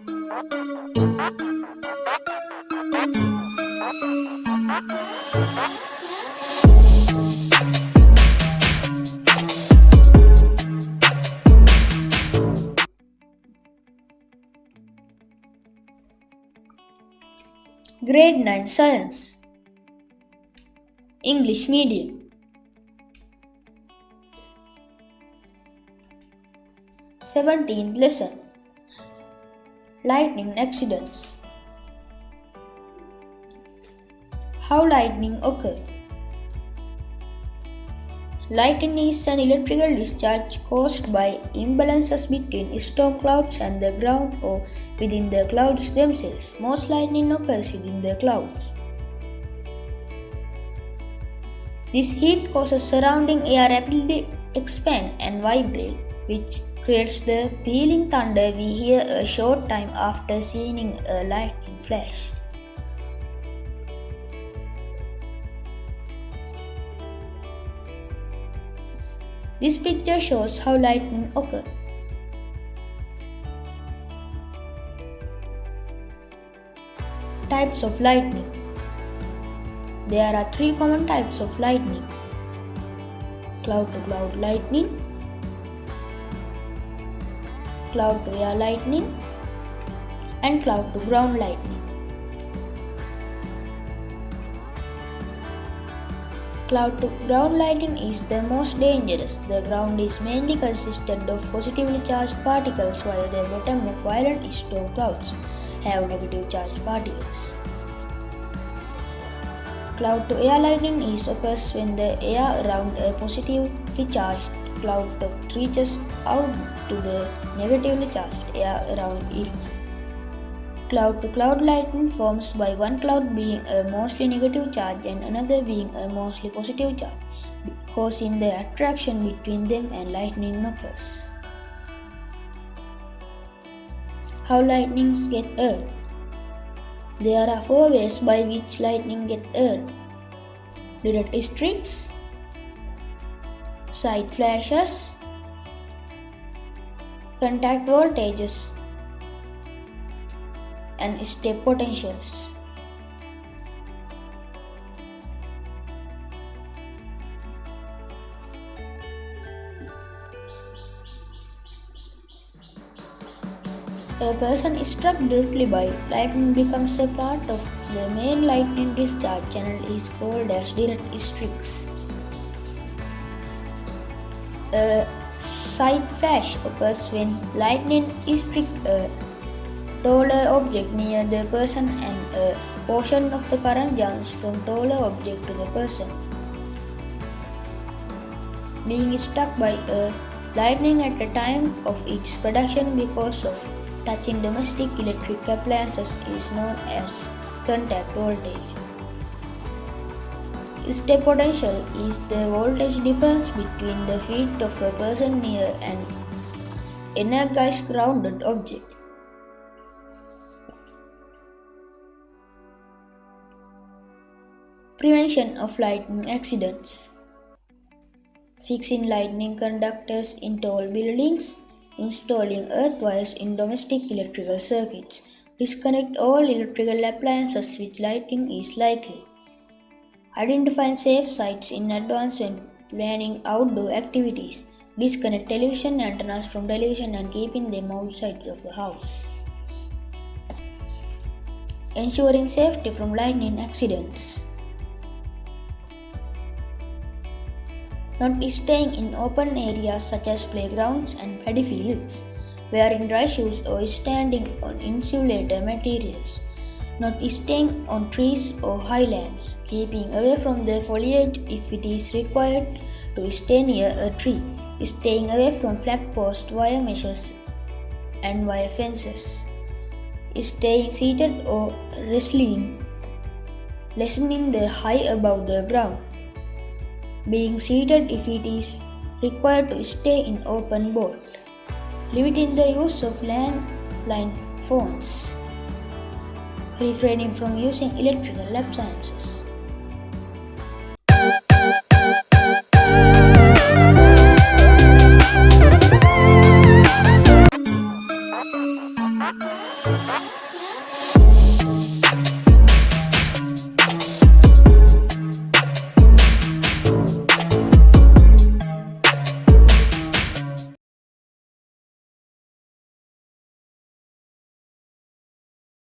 Grade 9 Science English Medium 17th Lesson Lightning Accidents. How lightning occur? Lightning is an electrical discharge caused by imbalances between storm clouds and the ground or within the clouds themselves. Most lightning occurs within the clouds. This heat causes surrounding air rapidly expand and vibrate, which creates the pealing thunder we hear a short time after seeing a lightning flash. This picture shows how lightning occurs. Types of lightning. There are three common types of lightning: cloud to cloud lightning, cloud to air lightning, and cloud to ground lightning. Cloud to ground lightning is the most dangerous. The ground is mainly consisted of positively charged particles, while the bottom of violent storm clouds have negative charged particles. Cloud to air lightning occurs when the air around a positively charged cloud top reaches out to the negatively charged air around it. Cloud to cloud lightning forms by one cloud being a mostly negative charge and another being a mostly positive charge, causing the attraction between them and lightning occurs. How lightnings get earned? There are four ways by which lightning get earned: direct streaks, side flashes, contact voltages, and step potentials. A person is struck directly by lightning becomes a part of the main lightning discharge channel is called as direct streaks. A side flash occurs when lightning strikes a taller object near the person and a portion of the current jumps from taller object to the person. Being struck by a lightning at the time of its production because of touching domestic electric appliances is known as contact voltage. Step potential is the voltage difference between the feet of a person near an energized grounded object. Prevention of lightning accidents. Fixing lightning conductors in tall buildings, installing earth wires in domestic electrical circuits. Disconnect all electrical appliances which lightning is likely. Identifying safe sites in advance when planning outdoor activities. Disconnect television antennas from television and keeping them outside of the house. Ensuring safety from lightning accidents. Not staying in open areas such as playgrounds and paddy fields. Wearing dry shoes or standing on insulated materials. Not staying on trees or highlands. Keeping away from the foliage if it is required to stay near a tree. Staying away from flag posts, wire meshes, and wire fences. Staying seated or wrestling, lessening the height above the ground. Being seated if it is required to stay in open boat. Limiting the use of landline phones. Refraining from using electrical appliances.